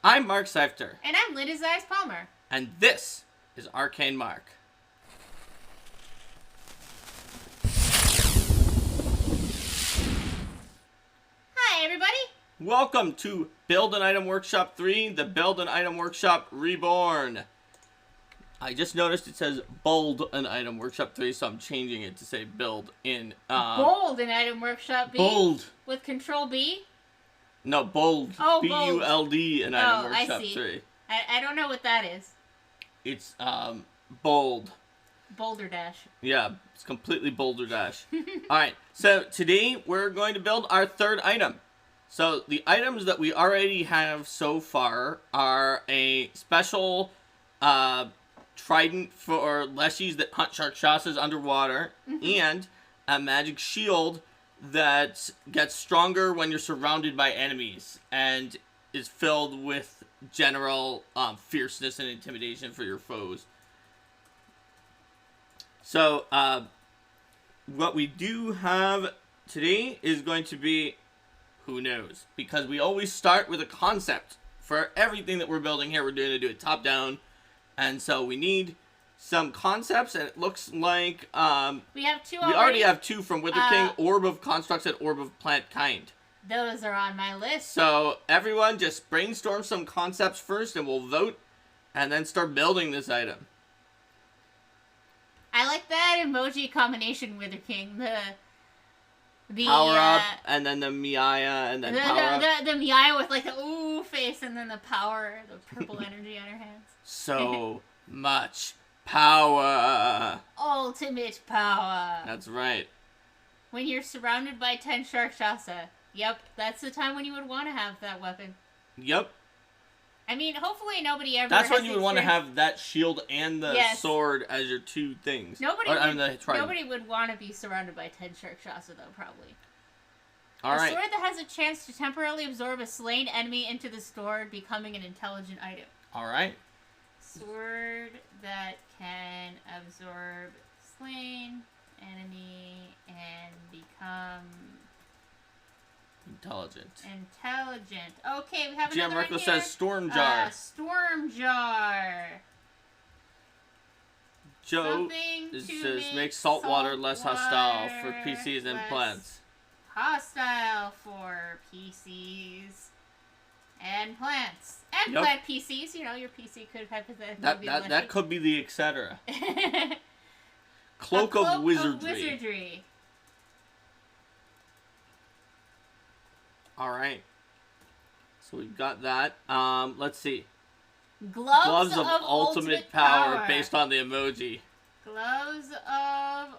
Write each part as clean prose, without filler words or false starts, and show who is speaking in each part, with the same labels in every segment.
Speaker 1: I'm Mark Seifter.
Speaker 2: And I'm Linda Zayas Palmer.
Speaker 1: And this is Arcane Mark.
Speaker 2: Hi, everybody.
Speaker 1: Welcome to Build an Item Workshop 3, the Build an Item Workshop Reborn. I just noticed it says Bold an Item Workshop 3, so I'm changing it to say Build in...
Speaker 2: Bold an Item Workshop B?
Speaker 1: Bold.
Speaker 2: With Control B?
Speaker 1: No, Bold.
Speaker 2: Oh,
Speaker 1: B-U-L-D an Item Workshop
Speaker 2: I see.
Speaker 1: 3.
Speaker 2: I don't know what that is.
Speaker 1: It's, Bold.
Speaker 2: Boulder Dash.
Speaker 1: Yeah, it's completely Boulder Dash. Alright, so today we're going to build our third item. So the items that we already have so far are a special trident for leshies that hunt sharkshasas underwater, and a magic shield that gets stronger when you're surrounded by enemies and is filled with general fierceness and intimidation for your foes. So, what we do have today is going to be, who knows? Because we always start with a concept for everything that we're building here. We're going to do it top down. And so we need some concepts, and it looks like
Speaker 2: we have two
Speaker 1: we already have two from Wither King, Orb of Constructs and Orb of Plant Kind.
Speaker 2: Those are on my list.
Speaker 1: So everyone just brainstorm some concepts first, and we'll vote, and then start building this item.
Speaker 2: I like that emoji combination, Wither King. The
Speaker 1: power up, and then the Miaya, and then power up.
Speaker 2: The Miaya with like the ooh face, and then the power, the purple energy on her hands.
Speaker 1: So much power.
Speaker 2: Ultimate power.
Speaker 1: That's right.
Speaker 2: When you're surrounded by 10 Sharkshasa. Yep, that's the time when you would want to have that weapon.
Speaker 1: Yep.
Speaker 2: I mean, hopefully nobody ever
Speaker 1: That's
Speaker 2: has
Speaker 1: when you would want to have that shield and the sword as your two things.
Speaker 2: Nobody would want to be surrounded by 10 Sharkshasa, though, probably.
Speaker 1: Alright.
Speaker 2: A sword that has a chance to temporarily absorb a slain enemy into the sword, becoming an intelligent item.
Speaker 1: Alright.
Speaker 2: Sword that can absorb slain enemy and become...
Speaker 1: Intelligent.
Speaker 2: Okay, we have
Speaker 1: GM
Speaker 2: another
Speaker 1: Reckless
Speaker 2: one here.
Speaker 1: says Storm Jar.
Speaker 2: Storm Jar.
Speaker 1: Joe says make salt water less hostile for PCs and plants.
Speaker 2: Hostile for PCs and plants. And plant PCs. You know, your PC could have
Speaker 1: that could be the etc. Cloak of Wizardry. Alright. So we've got that. Let's see.
Speaker 2: Gloves
Speaker 1: of ultimate power based on the emoji.
Speaker 2: Gloves of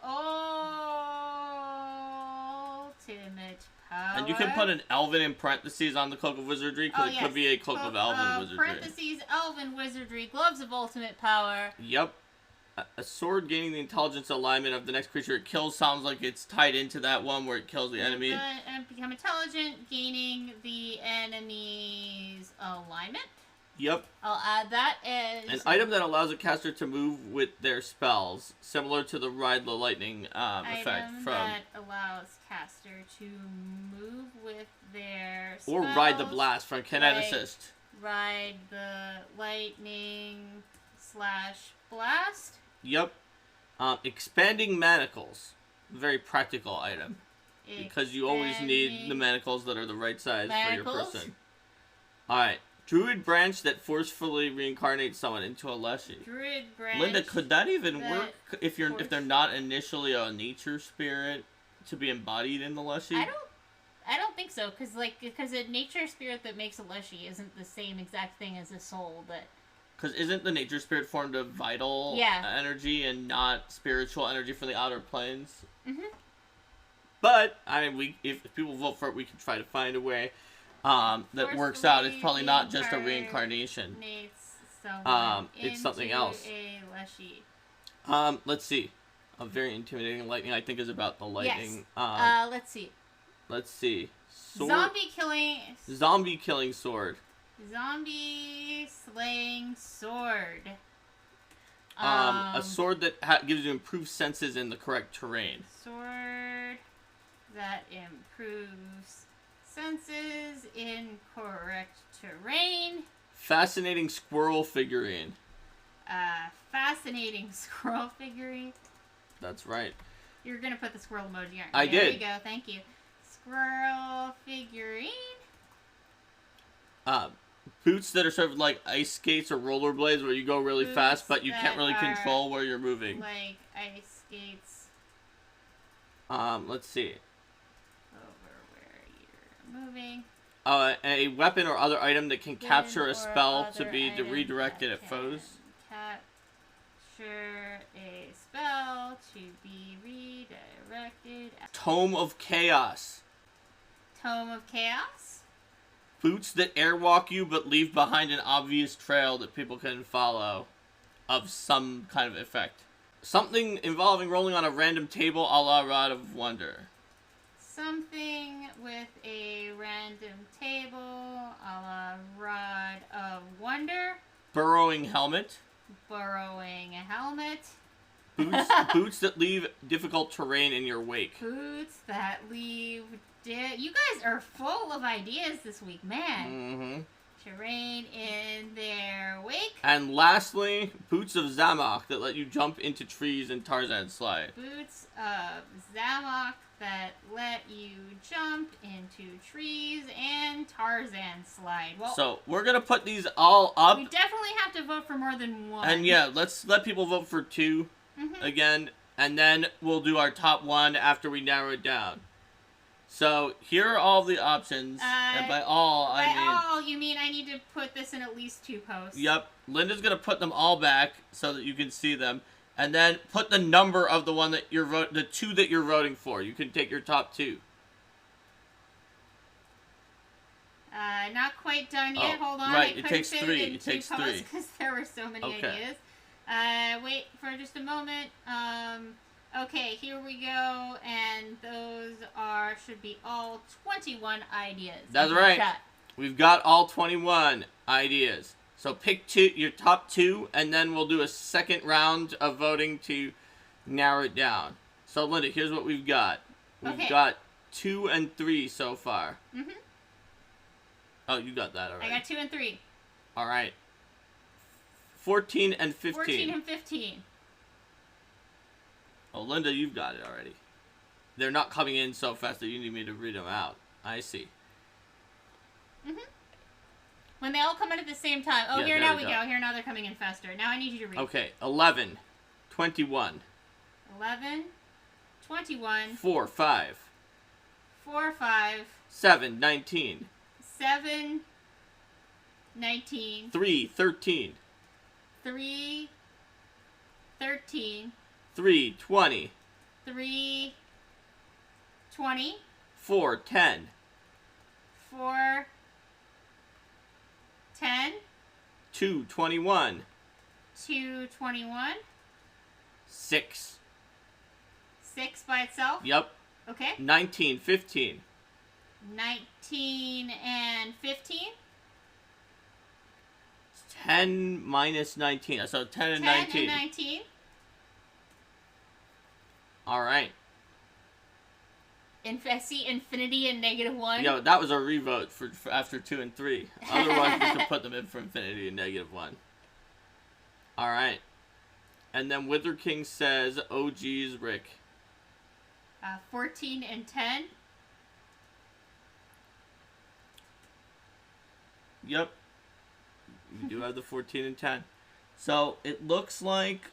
Speaker 2: ultimate power.
Speaker 1: And you can put an elven in parentheses on the Cloak of Wizardry, because it could be a Cloak of Elven Wizardry.
Speaker 2: Parentheses, Elven Wizardry, Gloves of ultimate power.
Speaker 1: Yep. A sword gaining the intelligence alignment of the next creature it kills sounds like it's tied into that one where it kills the enemy.
Speaker 2: And become intelligent, gaining the enemy's alignment.
Speaker 1: Yep.
Speaker 2: I'll add that as...
Speaker 1: An item that allows a caster to move with their spells, similar to the Ride the Lightning effect.
Speaker 2: Item that allows caster to move with their spells.
Speaker 1: Or Ride the Blast from Kineticist.
Speaker 2: Ride the Lightning / Blast.
Speaker 1: Yep. Expanding Manacles. Very practical item. Because you always need the manacles that are the right size for your person. Alright. Druid Branch that forcefully reincarnates someone into a Leshy.
Speaker 2: Druid Branch.
Speaker 1: Linda, could that even work if they're not initially a nature spirit to be embodied in the Leshy?
Speaker 2: I don't think so, because a nature spirit that makes a Leshy isn't the same exact thing as a soul, but...
Speaker 1: Because isn't the nature spirit formed of vital energy and not spiritual energy from the outer planes?
Speaker 2: Mm-hmm.
Speaker 1: But, I mean, if people vote for it, we can try to find a way that works out. It's probably not just a reincarnation. It's something else. Let's see. A very intimidating lightning, I think, is about the lightning.
Speaker 2: Yes.
Speaker 1: Let's see. Sword.
Speaker 2: Zombie killing
Speaker 1: sword.
Speaker 2: Zombie slaying sword.
Speaker 1: A sword that gives you improved senses in the correct terrain.
Speaker 2: Sword that improves senses in correct terrain.
Speaker 1: Fascinating squirrel figurine.
Speaker 2: Fascinating squirrel figurine.
Speaker 1: That's right.
Speaker 2: You're gonna put the squirrel emoji, aren't you?
Speaker 1: I did.
Speaker 2: There you go. Thank you. Squirrel figurine.
Speaker 1: Boots that are sort of like ice skates or rollerblades where you go really
Speaker 2: Boots
Speaker 1: fast, but you
Speaker 2: that
Speaker 1: can't really
Speaker 2: are
Speaker 1: control where you're moving.
Speaker 2: Like ice skates.
Speaker 1: Let's see.
Speaker 2: Over where you're moving.
Speaker 1: A weapon or other item that can capture a spell to be
Speaker 2: item
Speaker 1: redirected
Speaker 2: that
Speaker 1: at foes.
Speaker 2: Capture a spell to be redirected.
Speaker 1: Tome of Chaos.
Speaker 2: Tome of Chaos.
Speaker 1: Boots that airwalk you but leave behind an obvious trail that people can follow of some kind of effect. Something involving rolling on a random table a la Rod of Wonder.
Speaker 2: Something with a random table a la Rod of Wonder.
Speaker 1: Burrowing helmet.
Speaker 2: Burrowing helmet.
Speaker 1: Boots that leave difficult terrain in your wake.
Speaker 2: Boots that leave... You guys are full of ideas this week, man.
Speaker 1: Mm-hmm.
Speaker 2: Terrain in their wake.
Speaker 1: And lastly, boots of Zamok that let you jump into trees and Tarzan slide.
Speaker 2: Boots of Zamok that let you jump into trees and Tarzan slide. Well,
Speaker 1: so we're gonna put these all up.
Speaker 2: We definitely have to vote for more than one.
Speaker 1: And yeah, let's let people vote for 2 again, and then we'll do our top 1 after we narrow it down. So here are all the options, and by all I mean...
Speaker 2: By all, you mean I need to put this in at least 2 posts?
Speaker 1: Yep. Linda's gonna put them all back so that you can see them, and then put the number of the one that you're the 2 that you're voting for. You can take your top 2.
Speaker 2: Not quite done yet.
Speaker 1: Oh,
Speaker 2: Hold on.
Speaker 1: right.
Speaker 2: I
Speaker 1: It takes 3.
Speaker 2: It
Speaker 1: takes 3
Speaker 2: because there were so many ideas. Wait for just a moment. Okay, here we go, and those should be all 21 ideas.
Speaker 1: That's right. We've got all 21 ideas. So pick your top 2, and then we'll do a second round of voting to narrow it down. So Linda, here's what we've got. We've got 2 and 3 so far. Oh, you got that already.
Speaker 2: I got 2 and 3.
Speaker 1: All right. 14 and 15.
Speaker 2: 14 and 15.
Speaker 1: Oh, Linda, you've got it already. They're not coming in so fast that you need me to read them out. I see.
Speaker 2: When they all come in at the same time. Oh,
Speaker 1: yeah,
Speaker 2: here now we go. Here now they're coming in faster. Now I need you to read.
Speaker 1: Okay, 11, 21.
Speaker 2: 11, 21.
Speaker 1: 4, 5.
Speaker 2: 4, 5.
Speaker 1: 7, 19.
Speaker 2: 7, 19.
Speaker 1: 3, 13.
Speaker 2: 3, 13.
Speaker 1: 3, 20.
Speaker 2: 3, 20.
Speaker 1: 4, 10.
Speaker 2: 4, 10.
Speaker 1: 2, 21.
Speaker 2: 2, 21.
Speaker 1: 6.
Speaker 2: 6 by itself?
Speaker 1: Yep.
Speaker 2: Okay.
Speaker 1: 19, 15.
Speaker 2: 19 and 15.
Speaker 1: 10 minus 19. So 10 and
Speaker 2: 10
Speaker 1: 19.
Speaker 2: and 19.
Speaker 1: All right.
Speaker 2: See, infinity and -1.
Speaker 1: Yeah, that was a revote for after 2 and 3. Otherwise, we could put them in for infinity and -1. All right. And then Wither King says, "Oh geez, Rick."
Speaker 2: 14 and 10.
Speaker 1: Yep. We do have the 14 and 10. So it looks like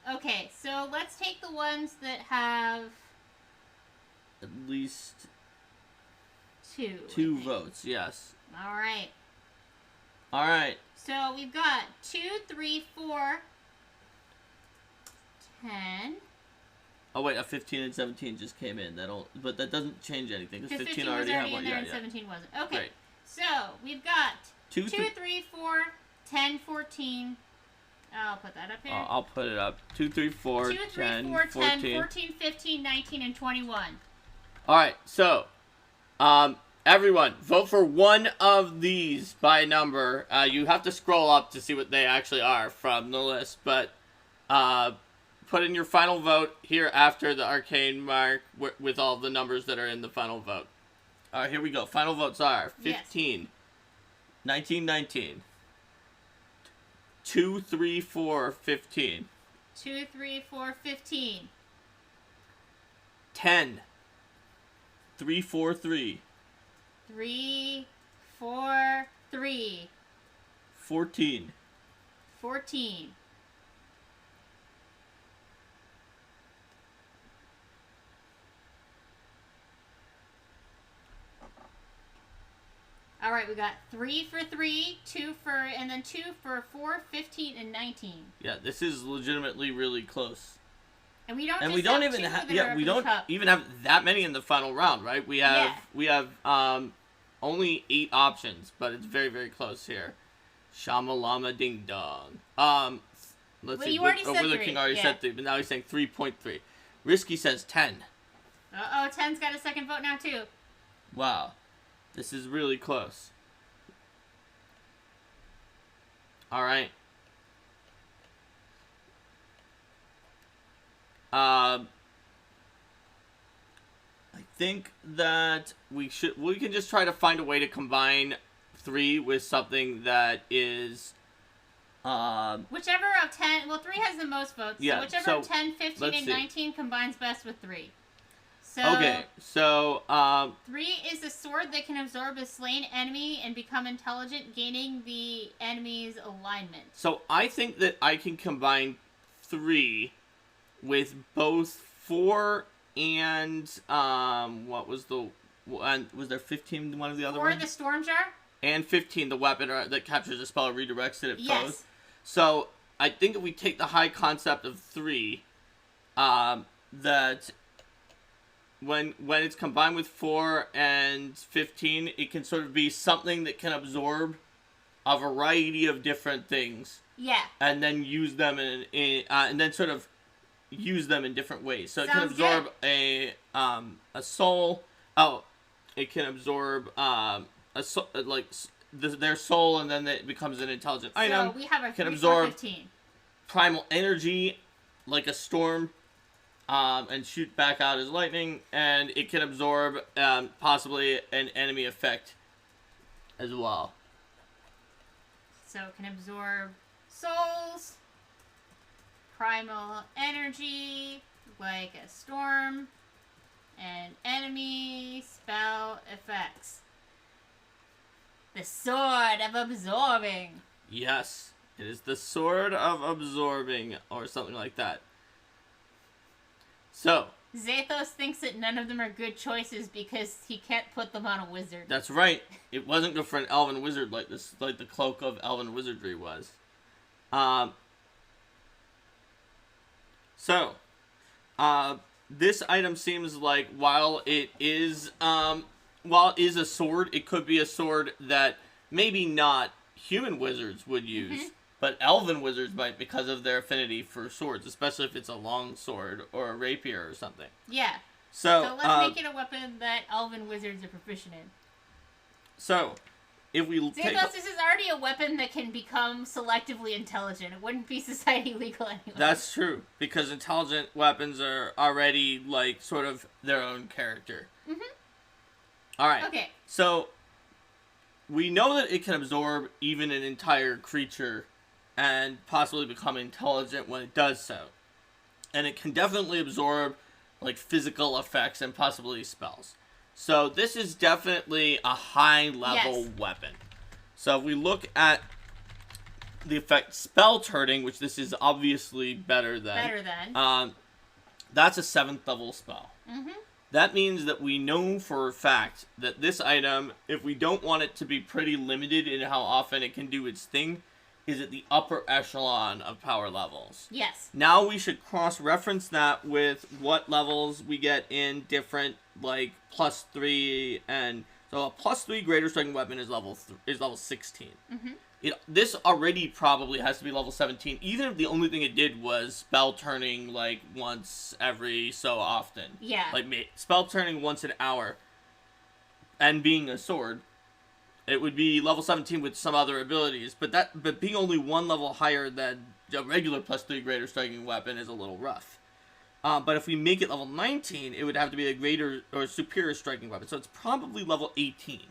Speaker 2: Okay, so let's take the ones that have
Speaker 1: at least
Speaker 2: 2.
Speaker 1: 2 votes. Yes.
Speaker 2: All right.
Speaker 1: All right.
Speaker 2: So we've got 2, 3, 4, 10.
Speaker 1: Oh wait, a 15 and 17 just came in. But that doesn't change anything because 15
Speaker 2: was
Speaker 1: already
Speaker 2: already
Speaker 1: have one.
Speaker 2: in there
Speaker 1: Yeah,
Speaker 2: and
Speaker 1: yeah.
Speaker 2: 17 wasn't. Okay.
Speaker 1: Great.
Speaker 2: So we've got
Speaker 1: 2,
Speaker 2: 3, 4, 10, 14. I'll put that up here.
Speaker 1: I'll put it up. 2, 3, 4,
Speaker 2: 2, 3,
Speaker 1: 10,
Speaker 2: 4, 10,
Speaker 1: 14.
Speaker 2: 14, 15, 19, and 21.
Speaker 1: All right, so everyone, vote for one of these by number. You have to scroll up to see what they actually are from the list, but put in your final vote here after the arcane mark with all the numbers that are in the final vote. All right, here we go. Final votes are 15, 1919. 2, 3, 4, 15.
Speaker 2: 2, 3, 4, 15.
Speaker 1: 10. 3, 4, 3.
Speaker 2: 3, 4, 3.
Speaker 1: 14.
Speaker 2: 14. All right, we got 3 for 3, 2 for, and then 2 for 4, 15, and 19.
Speaker 1: Yeah, this is legitimately really close.
Speaker 2: And we don't.
Speaker 1: And
Speaker 2: just
Speaker 1: we don't
Speaker 2: have
Speaker 1: even
Speaker 2: two
Speaker 1: have.
Speaker 2: that
Speaker 1: Yeah,
Speaker 2: are
Speaker 1: we
Speaker 2: for the
Speaker 1: don't
Speaker 2: cup.
Speaker 1: even have that many in the final round, right? We have.
Speaker 2: Yeah.
Speaker 1: We have only 8 options, but it's very very close here. Shamalama ding dong. Let's
Speaker 2: Well,
Speaker 1: see.
Speaker 2: you already said
Speaker 1: Wither
Speaker 2: 3,
Speaker 1: King already
Speaker 2: yeah.
Speaker 1: said 3, but now he's saying 3.3. Risky says 10.
Speaker 2: Uh-oh, 10's got a second vote now, too.
Speaker 1: Wow, this is really close. All right. I think that we can just try to find a way to combine 3 with something that is
Speaker 2: Whichever of 10, well, 3 has the most votes,
Speaker 1: yeah,
Speaker 2: so whichever
Speaker 1: so,
Speaker 2: of 10, 15,
Speaker 1: let's
Speaker 2: and
Speaker 1: see.
Speaker 2: 19 combines best with 3. So,
Speaker 1: okay. So
Speaker 2: 3 is a sword that can absorb a slain enemy and become intelligent, gaining the enemy's alignment.
Speaker 1: so I think that I can combine 3 with both 4 and what was the was there 15 one of the other
Speaker 2: Or
Speaker 1: ones?
Speaker 2: the storm jar?
Speaker 1: And 15 the weapon that captures a spell, redirects it at
Speaker 2: Yes.
Speaker 1: foes. So I think if we take the high concept of 3, that when it's combined with 4 and 15, it can sort of be something that can absorb a variety of different things.
Speaker 2: Yeah.
Speaker 1: And then use them and then sort of use them in different ways. So it can
Speaker 2: Sounds
Speaker 1: absorb a soul. Oh, it can absorb their soul, and then it becomes an intelligent item.
Speaker 2: So we have our
Speaker 1: Can
Speaker 2: 3,
Speaker 1: absorb
Speaker 2: 4, 15.
Speaker 1: primal energy, like a storm, and shoot back out as lightning, and it can absorb possibly an enemy effect as well.
Speaker 2: So it can absorb souls, primal energy, like a storm, and enemy spell effects. The Sword of Absorbing.
Speaker 1: Yes, it is the Sword of Absorbing, or something like that. So,
Speaker 2: Zathos thinks that none of them are good choices because he can't put them on a wizard.
Speaker 1: that's right. It wasn't good for an elven wizard like this, like the Cloak of Elven Wizardry was. This item seems like while it is a sword, it could be a sword that maybe not human wizards would use, but elven wizards might because of their affinity for swords, especially if it's a long sword or a rapier or something.
Speaker 2: Yeah.
Speaker 1: So
Speaker 2: let's make it a weapon that elven wizards are proficient in.
Speaker 1: So, if we take
Speaker 2: Zathos, this is already a weapon that can become selectively intelligent. It wouldn't be society legal anyway.
Speaker 1: that's true, because intelligent weapons are already like sort of their own character. All right.
Speaker 2: Okay.
Speaker 1: So we know that it can absorb even an entire creature and possibly become intelligent when it does so. And it can definitely absorb like physical effects and possibly spells. So this is definitely a high level weapon. So if we look at the effect spell turning, which this is obviously better than. That's a 7th level spell. That means that we know for a fact that this item, if we don't want it to be pretty limited in how often it can do its thing, is at the upper echelon of power levels.
Speaker 2: Yes.
Speaker 1: Now we should cross-reference that with what levels we get in different, like, +3, and so a +3 greater striking weapon is level 16. This already probably has to be level 17, even if the only thing it did was spell turning, like, once every so often.
Speaker 2: Yeah.
Speaker 1: Like, spell turning once an hour, and being a sword, it would be level 17 with some other abilities, but being only one level higher than a regular +3 greater striking weapon is a little rough. But if we make it level 19, it would have to be a greater or superior striking weapon, so it's probably level 18.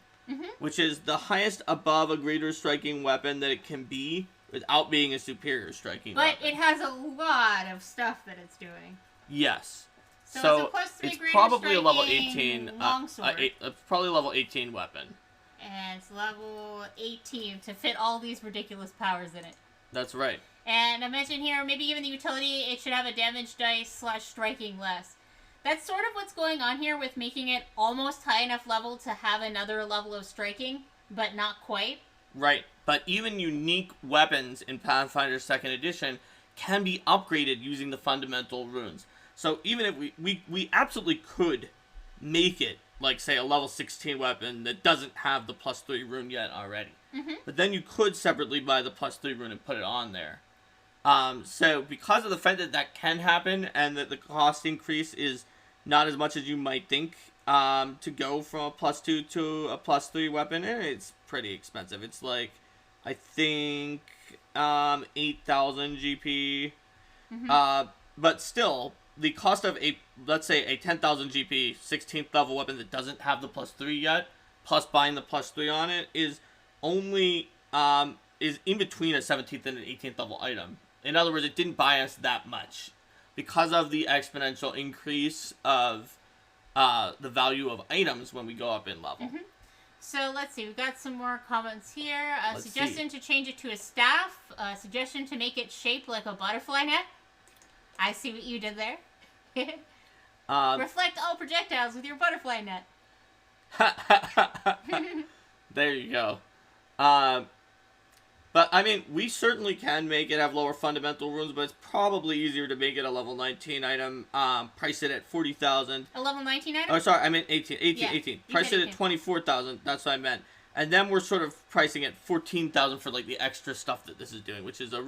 Speaker 1: which is the highest above a greater striking weapon that it can be without being a superior striking weapon.
Speaker 2: But it has a lot of stuff that it's doing.
Speaker 1: Yes.
Speaker 2: So it's a plus 3
Speaker 1: it's
Speaker 2: greater
Speaker 1: probably a level
Speaker 2: striking
Speaker 1: 18
Speaker 2: longsword.
Speaker 1: it's probably a level 18 weapon.
Speaker 2: And it's level 18 to fit all these ridiculous powers in it.
Speaker 1: That's right.
Speaker 2: And I mentioned here, maybe even the utility, it should have a damage dice / striking less. That's sort of what's going on here with making it almost high enough level to have another level of striking, but not quite.
Speaker 1: Right. But even unique weapons in Pathfinder 2nd Edition can be upgraded using the fundamental runes. So even if we absolutely could make it, like, say, a level 16 weapon that doesn't have the plus 3 rune yet already. But then you could separately buy the plus 3 rune and put it on there. So because of the fact that that can happen and that the cost increase is not as much as you might think, to go from a plus 2 to a plus 3 weapon, it's pretty expensive. It's like, I think, 8,000 GP. But still, the cost of let's say a 10,000 GP 16th level weapon that doesn't have the plus 3 yet, plus buying the plus 3 on it, is only, is in between a 17th and an 18th level item. In other words, it didn't buy us that much because of the exponential increase of the value of items when we go up in level.
Speaker 2: So let's see, we've got some more comments here. Suggestion
Speaker 1: see.
Speaker 2: to change it to a staff. Suggestion to make it shaped like a butterfly net. I see what you did there. Reflect all projectiles with your butterfly net.
Speaker 1: There you go. But, I mean, we certainly can make it have lower fundamental runes, but it's probably easier to make it a level 19 item, price it at 40,000.
Speaker 2: A level 19 item?
Speaker 1: Oh, sorry, I meant 18.
Speaker 2: Yeah,
Speaker 1: 18. Price it at 24,000, that's what I meant. And then we're sort of pricing at 14,000 for, like, the extra stuff that this is doing, which is a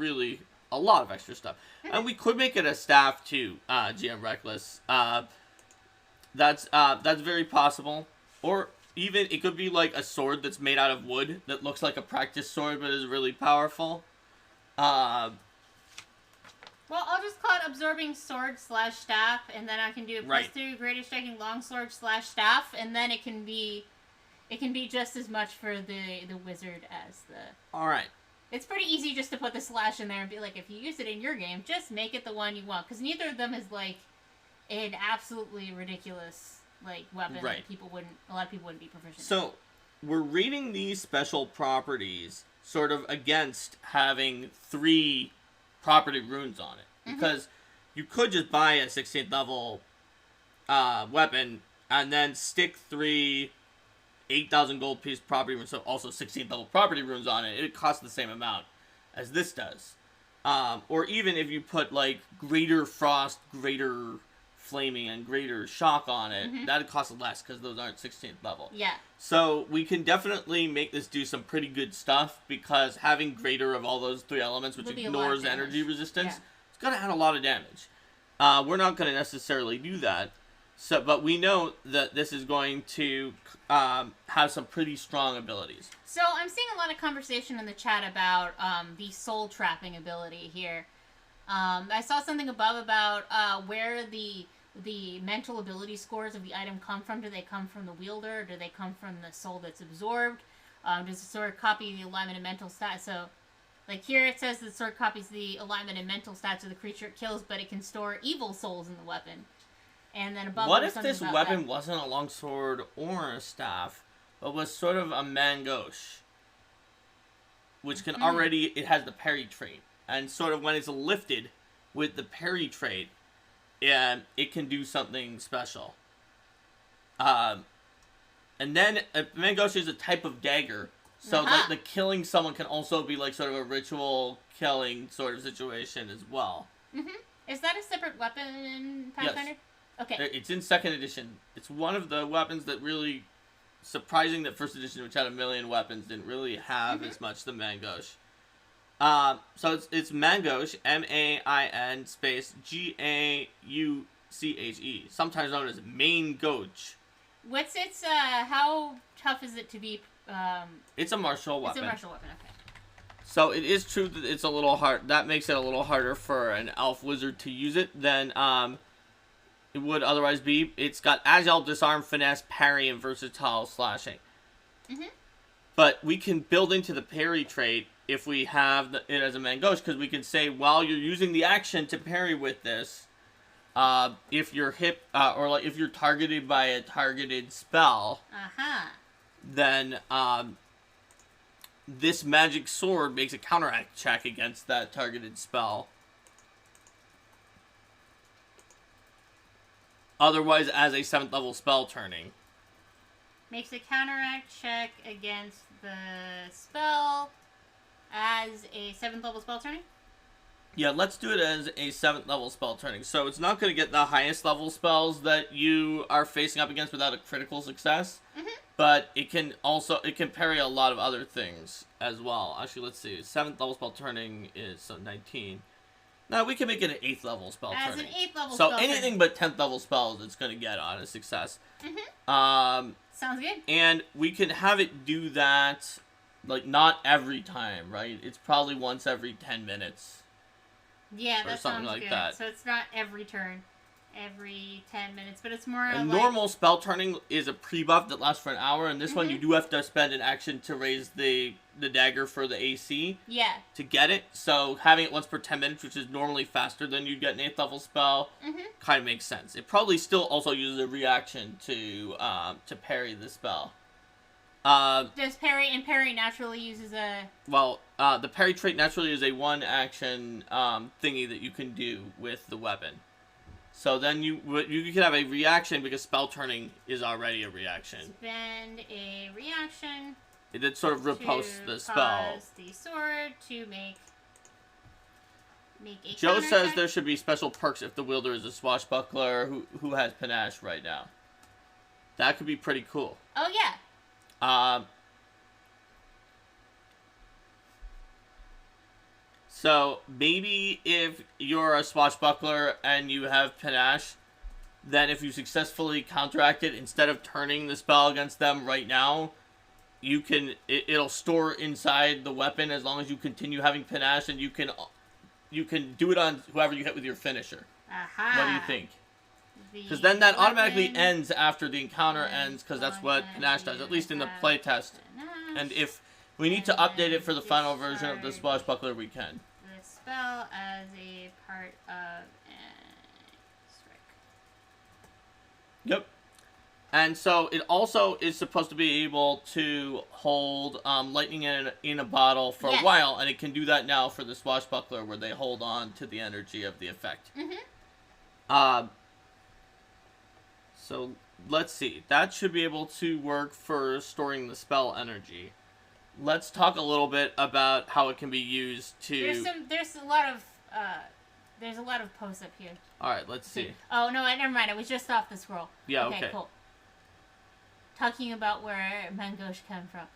Speaker 1: lot of extra stuff. And we could make it a staff, too, GM Reckless. That's very possible. Or even, it could be like a sword that's made out of wood that looks like a practice sword but is really powerful.
Speaker 2: Well, I'll just call it absorbing sword / staff, and then I can do a plus 2 greater striking longsword / staff, and then it can be just as much for the wizard as the...
Speaker 1: Alright.
Speaker 2: It's pretty easy just to put the slash in there and be like, if you use it in your game, just make it the one you want, because neither of them is like an absolutely ridiculous weapon that a lot of people wouldn't be proficient in.
Speaker 1: So, we're reading these special properties sort of against having 3 property runes on it. Because you could just buy a 16th level weapon and then stick 3 8,000 gold piece property runes, so also 16th level property runes on it. It costs the same amount as this does. Or even if you put, like, greater frost, greater flaming, and greater shock on it, that'd cost less because those aren't 16th level.
Speaker 2: Yeah.
Speaker 1: So we can definitely make this do some pretty good stuff, because having greater of all those 3 elements, which ignores energy resistance, it's going to add a lot of damage. We're not going to necessarily do that. So, but we know that this is going to have some pretty strong abilities.
Speaker 2: So I'm seeing a lot of conversation in the chat about the soul trapping ability here. I saw something above about where the mental ability scores of the item come from. Do they come from the wielder? Or do they come from the soul that's absorbed? Does the sword copy the alignment and mental stats? So, like here it says the sword copies the alignment and mental stats of the creature it kills, but it can store evil souls in the weapon. And then above,
Speaker 1: what if this weapon wasn't a longsword or a staff, but was sort of a mangosh, which can already, it has the parry trait, and sort of when it's lifted with the parry trait, it can do something special. And then mangosh is a type of dagger, so like the killing someone can also be like sort of a ritual killing sort of situation as well.
Speaker 2: Is that a separate weapon in Pathfinder?
Speaker 1: Yes.
Speaker 2: Okay.
Speaker 1: It's in 2nd edition. It's one of the weapons that really, surprising that 1st edition, which had 1 million weapons, didn't really have as much the mangosh. So it's mangosh, M-A-I-N space G-A-U-C-H-E, sometimes known as main goach.
Speaker 2: What's its, how tough is it to be,
Speaker 1: It's a martial weapon.
Speaker 2: It's a martial weapon, okay.
Speaker 1: So it is true that it's a little hard, that makes it a little harder for an elf wizard to use it than, it would otherwise be. It's got agile, disarm, finesse, parry, and versatile slashing.
Speaker 2: Mhm.
Speaker 1: But we can build into the parry trait if we have it as a Mangosh, because we can say while you're using the action to parry with this, if you're hit or like if you're targeted by a targeted spell, then this magic sword makes a counteract check against that targeted spell. Otherwise, as a 7th level spell turning.
Speaker 2: Makes a counteract check against the spell as a 7th level spell turning?
Speaker 1: Yeah, let's do it as a 7th level spell turning. So it's not going to get the highest level spells that you are facing up against without a critical success.
Speaker 2: Mm-hmm.
Speaker 1: But it can parry a lot of other things as well. Actually, let's see. 7th level spell turning is 19. Now, we can make it an 8th level spell
Speaker 2: as
Speaker 1: turning.
Speaker 2: As an 8th level
Speaker 1: spell
Speaker 2: turning.
Speaker 1: So anything but 10th level spells it's going to get on a success.
Speaker 2: Mm-hmm. Sounds good.
Speaker 1: And we can have it do that, like, not every time, right? It's probably once every 10 minutes.
Speaker 2: Yeah, that sounds like good. That. So it's not every turn, every 10 minutes, but it's more
Speaker 1: and
Speaker 2: like...
Speaker 1: normal spell turning is a pre-buff that lasts for an hour, and this one you do have to spend an action to raise the dagger for the AC.
Speaker 2: Yeah.
Speaker 1: To get it. So having it once per 10 minutes, which is normally faster than you'd get an 8th level spell, kind of makes sense. It probably still also uses a reaction to parry the spell.
Speaker 2: Does parry naturally uses a...
Speaker 1: Well, the parry trait naturally is a 1-action thingy that you can do with the weapon. So then you can have a reaction because spell turning is already a reaction.
Speaker 2: Spend a reaction.
Speaker 1: It did sort of riposte the spell.
Speaker 2: Cause the sword to make a
Speaker 1: Joe says there should be special perks if the wielder is a swashbuckler who has panache right now. That could be pretty cool.
Speaker 2: Oh yeah.
Speaker 1: So maybe if you're a swashbuckler and you have panache, then if you successfully counteract it, instead of turning the spell against them right now, you can it'll store inside the weapon as long as you continue having panache, and you can do it on whoever you hit with your finisher.
Speaker 2: Aha.
Speaker 1: What do you think? Because then that automatically ends after the encounter ends, because that's what panache does, at least in the playtest. And if we need to update it for the final version of the swashbuckler, we can.
Speaker 2: The spell as a part of strike.
Speaker 1: Yep. And so it also is supposed to be able to hold lightning in a bottle for a while, and it can do that now for the swashbuckler, where they hold on to the energy of the effect. So let's see. That should be able to work for storing the spell energy. Let's talk a little bit about how it can be used to...
Speaker 2: There's a lot of posts up here.
Speaker 1: Alright, let's see.
Speaker 2: Oh, no, never mind. I was just off the scroll.
Speaker 1: Yeah, okay.
Speaker 2: Cool. Talking about where Mangosh came from.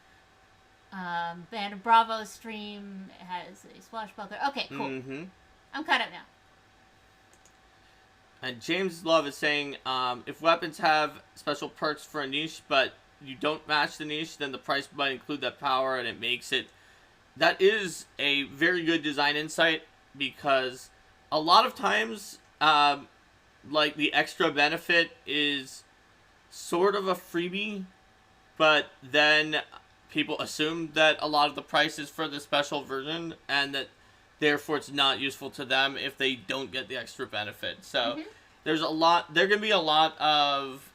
Speaker 2: And Bravo stream has a swashbuckler. Okay, cool. I'm caught up now.
Speaker 1: And James Love is saying, if weapons have special perks for a niche, but you don't match the niche, then the price might include that power, and it makes it... That is a very good design insight, because a lot of times, like, the extra benefit is sort of a freebie, but then people assume that a lot of the price is for the special version, and that therefore it's not useful to them if they don't get the extra benefit. So there can be a lot of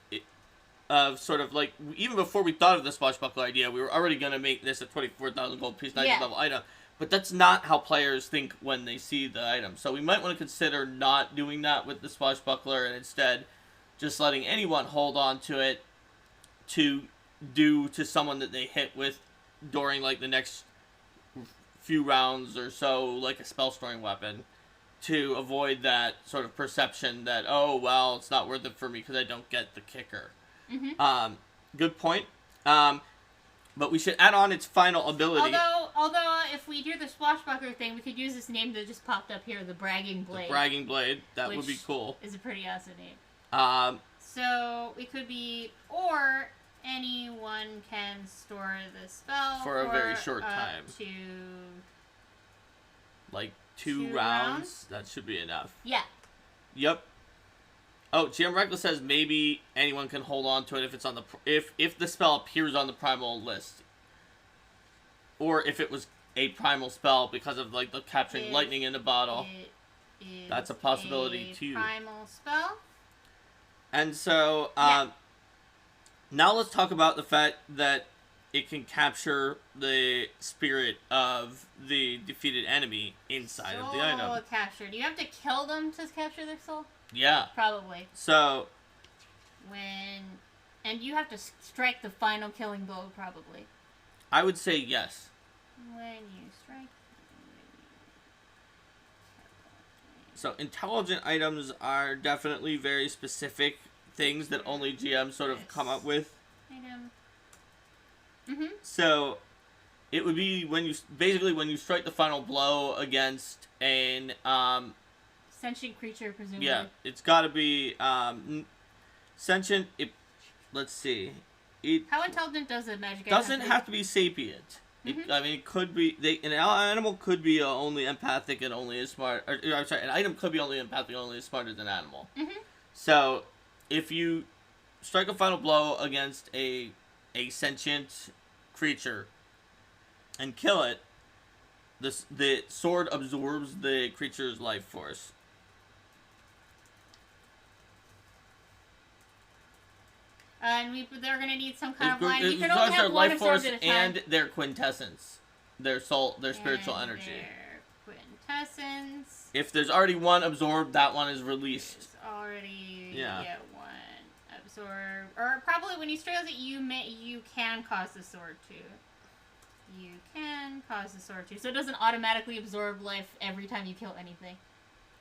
Speaker 1: sort of, like, even before we thought of the swashbuckler idea, we were already going to make this a 24,000 gold piece 90th level item. But that's not how players think when they see the item. So we might want to consider not doing that with the swashbuckler, and instead just letting anyone hold on to it to do to someone that they hit with during, like, the next few rounds or so, like a spell storing weapon, to avoid that sort of perception that, oh, well, it's not worth it for me because I don't get the kicker. Good point. But we should add on its final ability.
Speaker 2: Although if we do the swashbuckler thing, we could use this name that just popped up here, the Bragging Blade.
Speaker 1: The Bragging Blade. That would be cool.
Speaker 2: Is a pretty awesome name. So we could be, or anyone can store the spell
Speaker 1: for a very short time. Like two rounds? That should be enough.
Speaker 2: Yeah.
Speaker 1: Yep. Oh, GM Reckless says maybe anyone can hold on to it if it's on the if the spell appears on the primal list, or if it was a primal spell because of like the capturing lightning in a bottle. That's a possibility too.
Speaker 2: Primal spell.
Speaker 1: And so now let's talk about the fact that it can capture the spirit of the defeated enemy inside of the item.
Speaker 2: Soul capture. Do you have to kill them to capture their soul?
Speaker 1: Yeah.
Speaker 2: Probably.
Speaker 1: So.
Speaker 2: And you have to strike the final killing blow, probably.
Speaker 1: I would say yes.
Speaker 2: When you strike.
Speaker 1: So intelligent items are definitely very specific things that only GMs sort of come up with.
Speaker 2: Item.
Speaker 1: So it would be when you strike the final blow against an
Speaker 2: sentient creature, presumably.
Speaker 1: Yeah, it's got to be sentient. Let's see.
Speaker 2: How intelligent does a magic item
Speaker 1: doesn't have to be sapient. I mean, it could be. An animal could be only empathic and only as smart. I'm sorry, an item could be only empathic and only as smart as an animal. So, if you strike a final blow against a sentient creature and kill it, the sword absorbs the creature's life force.
Speaker 2: And they're going to need some kind of line. You can only have one
Speaker 1: life
Speaker 2: absorbed
Speaker 1: force
Speaker 2: at a time.
Speaker 1: and their quintessence, their soul, their spiritual
Speaker 2: and
Speaker 1: energy.
Speaker 2: Their quintessence.
Speaker 1: If there's already one absorbed, that one is released.
Speaker 2: There's already one absorbed, or probably when you strike it, you can cause the sword to. You can cause the sword to, so it doesn't automatically absorb life every time you kill anything.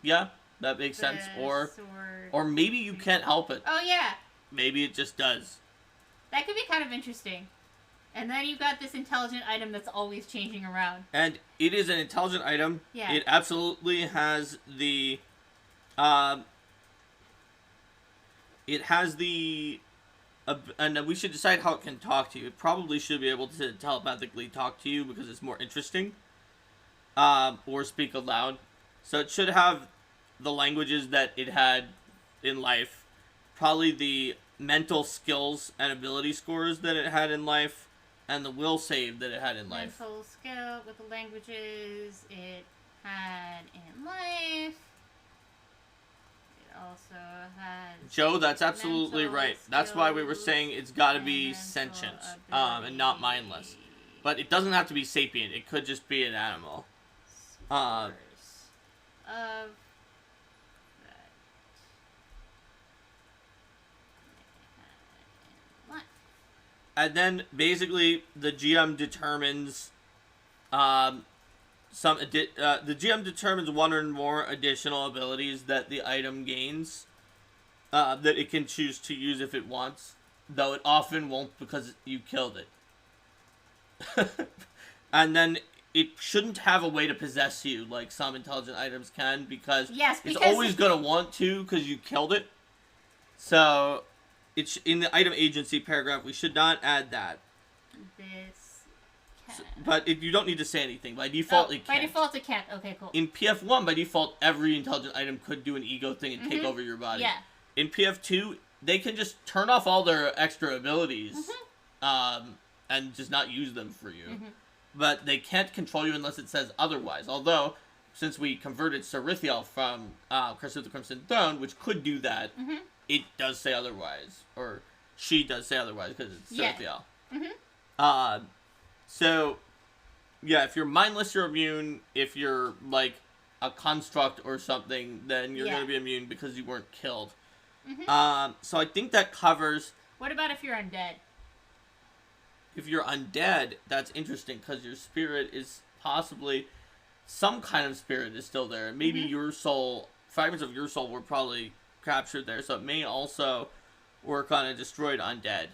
Speaker 1: Yeah, that makes sense. Or maybe you can't help it.
Speaker 2: Oh yeah.
Speaker 1: Maybe it just does.
Speaker 2: That could be kind of interesting. And then you've got this intelligent item that's always changing around.
Speaker 1: And it is an intelligent item.
Speaker 2: Yeah.
Speaker 1: It absolutely has the... it has the... and we should decide how it can talk to you. It probably should be able to telepathically talk to you because it's more interesting. Or speak aloud. So it should have the languages that it had in life. Probably the mental skills and ability scores that it had in life, and the will save that it had in life.
Speaker 2: Mental skill with the languages it had in life. It also had...
Speaker 1: Joe, that's absolutely right. That's why we were saying it's got to be sentient, and not mindless. But it doesn't have to be sapient. It could just be an animal.
Speaker 2: Of
Speaker 1: And then basically the GM determines the GM determines one or more additional abilities that the item gains that it can choose to use if it wants, though it often won't because you killed it. And then it shouldn't have a way to possess you like some intelligent items can because it's always going to want to because you killed it. So... it's in the item agency paragraph. We should not add that. But you don't need to say anything. By default, it can't.
Speaker 2: By default, it can't. Okay, cool.
Speaker 1: In PF1, by default, every intelligent item could do an ego thing and take over your body.
Speaker 2: Yeah.
Speaker 1: In PF2, they can just turn off all their extra abilities and just not use them for you. But they can't control you unless it says otherwise. Although, since we converted Sarithiel from Curse of the Crimson Throne, which could do that, it does say otherwise. Or she does say otherwise because it's Sarithiel. So, yeah, if you're mindless, you're immune. If you're, like, a construct or something, then you're going to be immune because you weren't killed. So I think that covers...
Speaker 2: What about if you're undead?
Speaker 1: If you're undead, that's interesting because your spirit is possibly... some kind of spirit is still there. Maybe your soul... fragments of your soul were probably captured there, so it may also work on a destroyed undead.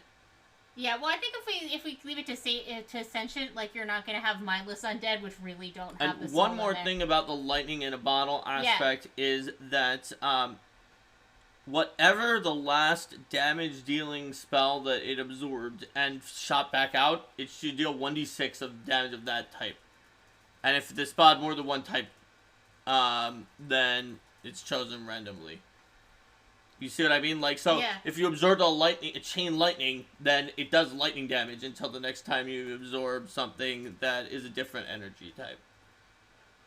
Speaker 2: Yeah, well, I think if we leave it to sentient, like, you're not going to have mindless undead, which really don't have the soul.
Speaker 1: And one more thing about the lightning in a bottle aspect is that whatever the last damage-dealing spell that it absorbed and shot back out, it should deal 1d6 of damage of that type. And if the spell had more than one type, then it's chosen randomly. You see what I mean? Like, so
Speaker 2: Yeah.
Speaker 1: if you absorb a chain lightning, then it does lightning damage until the next time you absorb something that is a different energy type.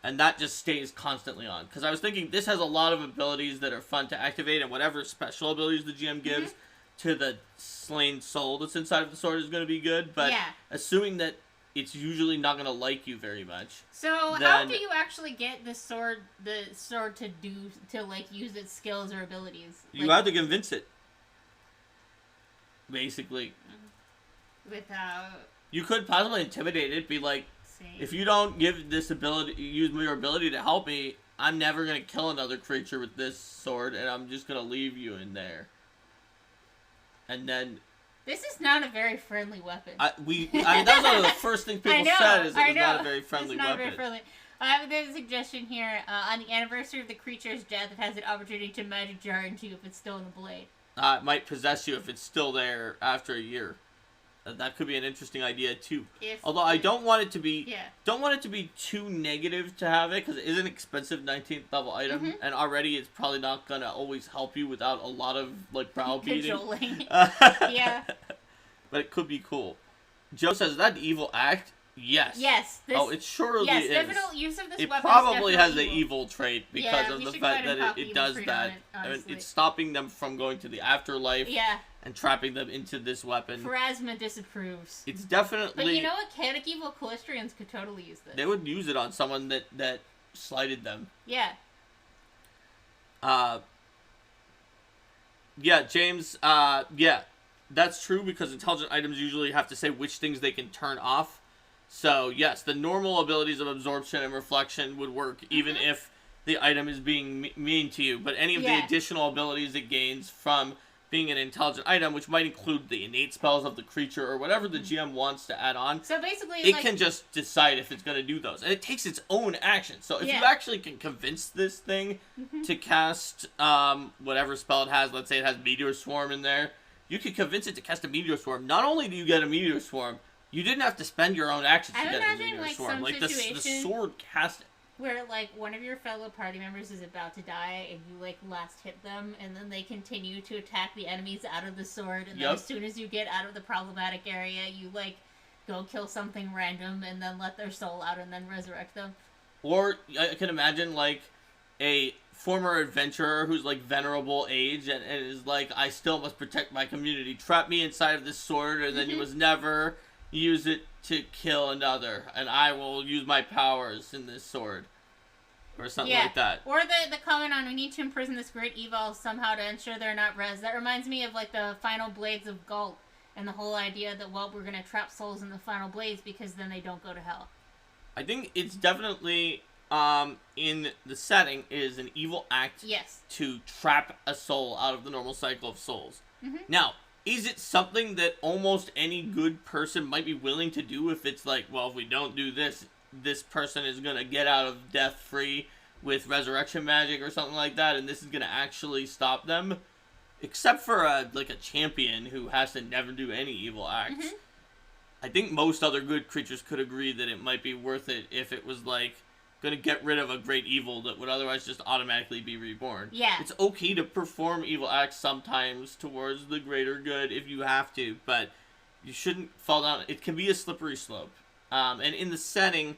Speaker 1: And that just stays constantly on. Because I was thinking, this has a lot of abilities that are fun to activate, and whatever special abilities the GM gives to the slain soul that's inside of the sword is going to be good. But assuming that it's usually not going to like you very much.
Speaker 2: So how do you actually get the sword to like use its skills or abilities?
Speaker 1: You have to convince it. Basically.
Speaker 2: Without...
Speaker 1: You could possibly intimidate it, be like, if you don't give this ability, use your ability to help me, I'm never going to kill another creature with this sword, and I'm just going to leave you in there. And then...
Speaker 2: This is not a very friendly weapon.
Speaker 1: I mean, that was one of the first things people said, is it was not a very friendly weapon.
Speaker 2: Very friendly. There's a suggestion here. On the anniversary of the creature's death, it has an opportunity to magic jar into you if it's still in the blade.
Speaker 1: It might possess you if it's still there after a year. That could be an interesting idea too. Although I don't want it to be, too negative to have it, because it is an expensive 19th level item, and already it's probably not gonna always help you without a lot of like browbeating.
Speaker 2: Yeah.
Speaker 1: But it could be cool. Joe says, "Is that an evil act?" Yes.
Speaker 2: Yes.
Speaker 1: It surely is.
Speaker 2: Definitely use of this weapon.
Speaker 1: It probably has an evil trait because of the fact that it does that. It's stopping them from going to the afterlife.
Speaker 2: Yeah.
Speaker 1: And trapping them into this weapon.
Speaker 2: Pharasma disapproves.
Speaker 1: It's definitely...
Speaker 2: But you know what? Chaotic Evil Callistrians could totally use this.
Speaker 1: They would use it on someone that slighted them.
Speaker 2: Yeah.
Speaker 1: Yeah, James, yeah. That's true, because intelligent items usually have to say which things they can turn off. So, yes, the normal abilities of absorption and reflection would work, even if the item is being mean to you. But any of the additional abilities it gains from... being an intelligent item, which might include the innate spells of the creature or whatever the GM wants to add on.
Speaker 2: So basically,
Speaker 1: it can just decide if it's going to do those, and it takes its own action. So if you actually can convince this thing to cast whatever spell it has, let's say it has Meteor Swarm in there, you could convince it to cast a Meteor Swarm. Not only do you get a Meteor Swarm, you didn't have to spend your own actions to get a Meteor Swarm. Like the sword cast it.
Speaker 2: Where, like, one of your fellow party members is about to die, and you, like, last hit them, and then they continue to attack the enemies out of the sword, and then as soon as you get out of the problematic area, you, like, go kill something random, and then let their soul out, and then resurrect them.
Speaker 1: Or, I can imagine, like, a former adventurer who's, like, venerable age, and is like, I still must protect my community. Trap me inside of this sword, and then you must never use it to kill another, and I will use my powers in this sword. Or something like that.
Speaker 2: Or the comment on, we need to imprison this great evil somehow to ensure they're not res. That reminds me of, like, the final blades of Galt, and the whole idea that, well, we're going to trap souls in the final blades because then they don't go to hell.
Speaker 1: I think it's definitely, in the setting, is an evil act to trap a soul out of the normal cycle of souls. Now, is it something that almost any good person might be willing to do if it's like, well, if we don't do this, this person is going to get out of death free with resurrection magic or something like that, and this is going to actually stop them? Except for, a champion who has to never do any evil acts. I think most other good creatures could agree that it might be worth it if it was, like, going to get rid of a great evil that would otherwise just automatically be reborn.
Speaker 2: Yeah.
Speaker 1: It's okay to perform evil acts sometimes towards the greater good if you have to, but you shouldn't fall down. It can be a slippery slope. And in the setting,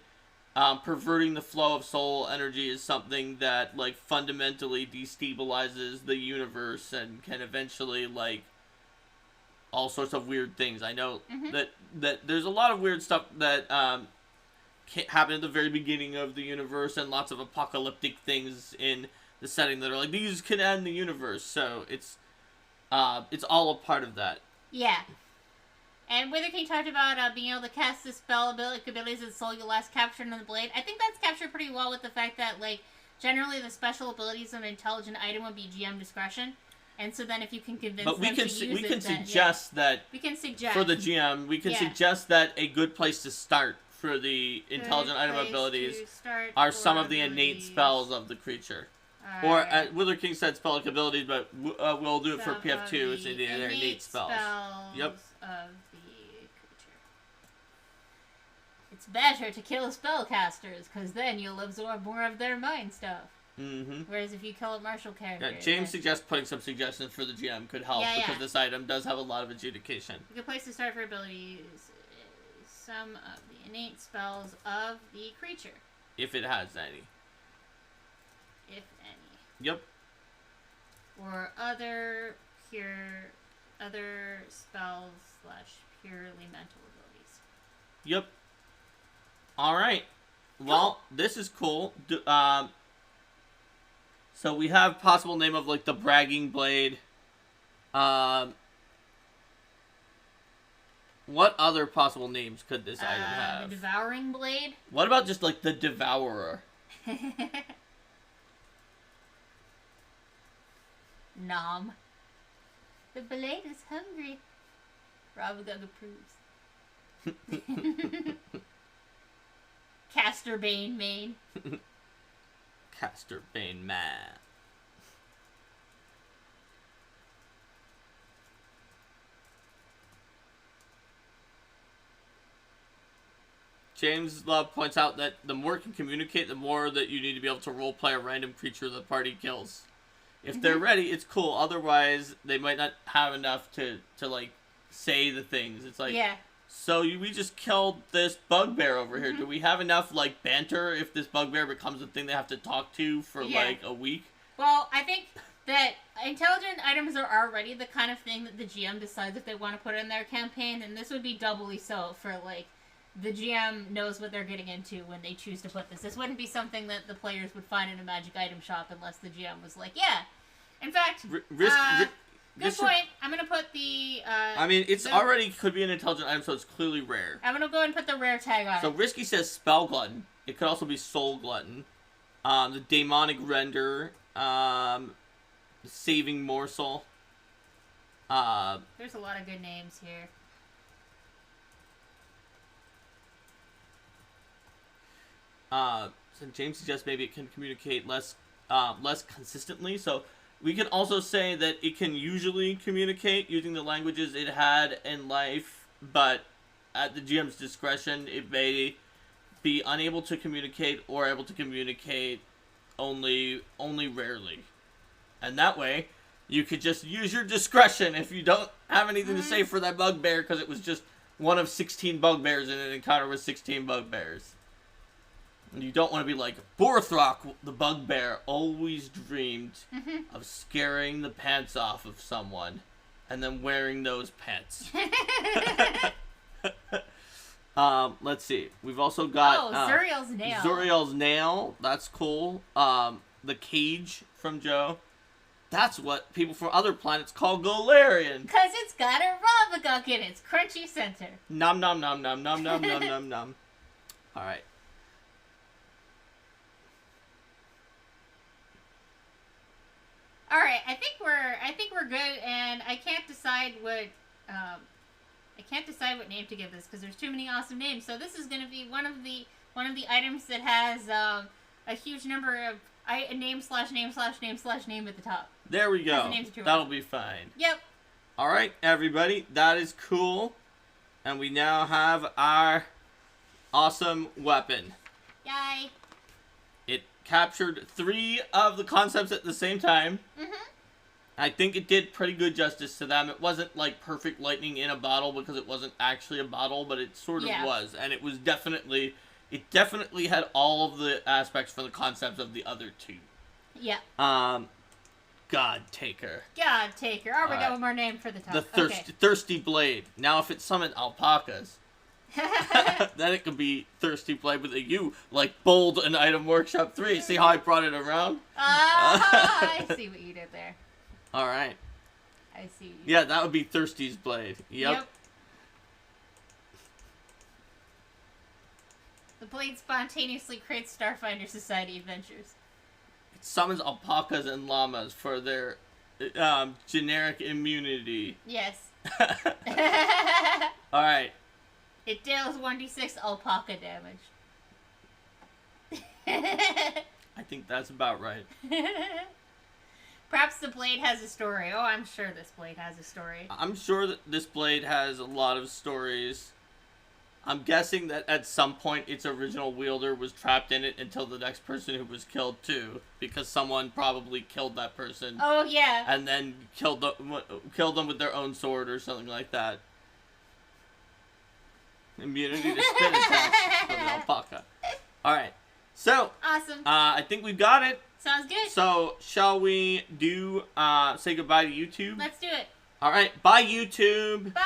Speaker 1: perverting the flow of soul energy is something that, like, fundamentally destabilizes the universe and can eventually, like, all sorts of weird things. I know that there's a lot of weird stuff that happened at the very beginning of the universe, and lots of apocalyptic things in the setting that are like, these can end the universe. So it's all a part of that.
Speaker 2: Yeah. And Wither King talked about being able to cast the spell abilities that soul you last captured on the blade. I think that's captured pretty well with the fact that, like, generally the special abilities of an intelligent item would be GM discretion. And so then if you can convince them to use it,
Speaker 1: we can suggest for the GM, we can suggest that a good place to start for the intelligent item abilities are some of the innate spells of the creature. Or, Wither King said spell abilities, but we'll do it for PF2. It's in their innate spells. Yep.
Speaker 2: Of the creature. It's better to kill spellcasters, because then you'll absorb more of their mind stuff.
Speaker 1: Mm-hmm.
Speaker 2: Whereas if you kill a martial character...
Speaker 1: Yeah, James suggests putting some suggestions for the GM could help because this item does have a lot of adjudication.
Speaker 2: You can place the start for abilities some of the innate spells of the creature.
Speaker 1: If it has any.
Speaker 2: If any.
Speaker 1: Yep.
Speaker 2: Or other spells / purely mental abilities.
Speaker 1: Yep. Alright. Well, this is cool. So we have possible name of like the Bragging Blade. What other possible names could this item have?
Speaker 2: The Devouring Blade.
Speaker 1: What about just like the Devourer?
Speaker 2: Nom. The blade is hungry. Ravagug approves. Caster Bane main.
Speaker 1: Caster Bane man. James Love points out that the more you can communicate, the more that you need to be able to roleplay a random creature the party kills. If they're ready, it's cool. Otherwise, they might not have enough to like, say the things. It's like, so we just killed this bugbear over here. Do we have enough, like, banter if this bugbear becomes a thing they have to talk to for, like, a week?
Speaker 2: Well, I think that intelligent items are already the kind of thing that the GM decides if they want to put in their campaign, and this would be doubly so for, like, the GM knows what they're getting into when they choose to put this. This wouldn't be something that the players would find in a magic item shop unless the GM was like, yeah. In fact, good point. I'm going to put the...
Speaker 1: I mean, it's already could be an intelligent item, so it's clearly rare.
Speaker 2: I'm going to go ahead and put the rare tag on it.
Speaker 1: So Risky says Spell Glutton. It could also be Soul Glutton. The Daemonic Render. The Saving Morsel.
Speaker 2: There's a lot of good names here.
Speaker 1: So James suggests maybe it can communicate less consistently. So we can also say that it can usually communicate using the languages it had in life, but at the GM's discretion, it may be unable to communicate or able to communicate only rarely. And that way, you could just use your discretion if you don't have anything to say for that bugbear because it was just one of 16 bugbears in an encounter with 16 bugbears. And you don't want to be like, Borthrock, the bugbear, always dreamed of scaring the pants off of someone and then wearing those pants. Let's see. We've also got...
Speaker 2: Zuriel's Nail.
Speaker 1: Zuriel's Nail. That's cool. The Cage from Joe. That's what people from other planets call Golarion.
Speaker 2: Because it's got a Ravagug in its crunchy center.
Speaker 1: Nom nom nom nom nom nom nom nom nom. Alright.
Speaker 2: Alright, I think we're good, and I can't decide what name to give this because there's too many awesome names. So this is going to be one of the items that has a huge number of name /name at the top.
Speaker 1: There we go. That'll be fine.
Speaker 2: Yep.
Speaker 1: Alright, everybody. That is cool. And we now have our awesome weapon.
Speaker 2: Yay.
Speaker 1: It captured 3 of the concepts at the same time. I think it did pretty good justice to them. It wasn't like perfect lightning in a bottle because it wasn't actually a bottle, but it sort of was. And it was definitely had all of the aspects for the concepts of the other 2.
Speaker 2: Yeah.
Speaker 1: God Taker.
Speaker 2: God Taker. Oh, we got one more name for the top.
Speaker 1: The Thirsty Blade. Now, if it summoned alpacas, then it could be Thirsty Blade with a U, like Bold and Item Workshop 3. See how I brought it around?
Speaker 2: I see what you did there.
Speaker 1: Alright.
Speaker 2: I see.
Speaker 1: Yeah, that would be Thirsty's Blade. Yep.
Speaker 2: The blade spontaneously creates Starfinder Society adventures.
Speaker 1: It summons alpacas and llamas for their generic immunity.
Speaker 2: Yes.
Speaker 1: Alright.
Speaker 2: It deals 1d6 alpaca damage.
Speaker 1: I think that's about right.
Speaker 2: Perhaps the blade has a story. Oh, I'm sure this blade has a story.
Speaker 1: I'm sure that this blade has a lot of stories. I'm guessing that at some point its original wielder was trapped in it until the next person who was killed too, because someone probably killed that person.
Speaker 2: Oh yeah.
Speaker 1: And then killed them with their own sword or something like that. Immunity to spit attacks for the alpaca. Alright, so
Speaker 2: Awesome.
Speaker 1: I think we've got it.
Speaker 2: Sounds good.
Speaker 1: So, shall we say goodbye to YouTube?
Speaker 2: Let's do it.
Speaker 1: Alright, bye YouTube!
Speaker 2: Bye!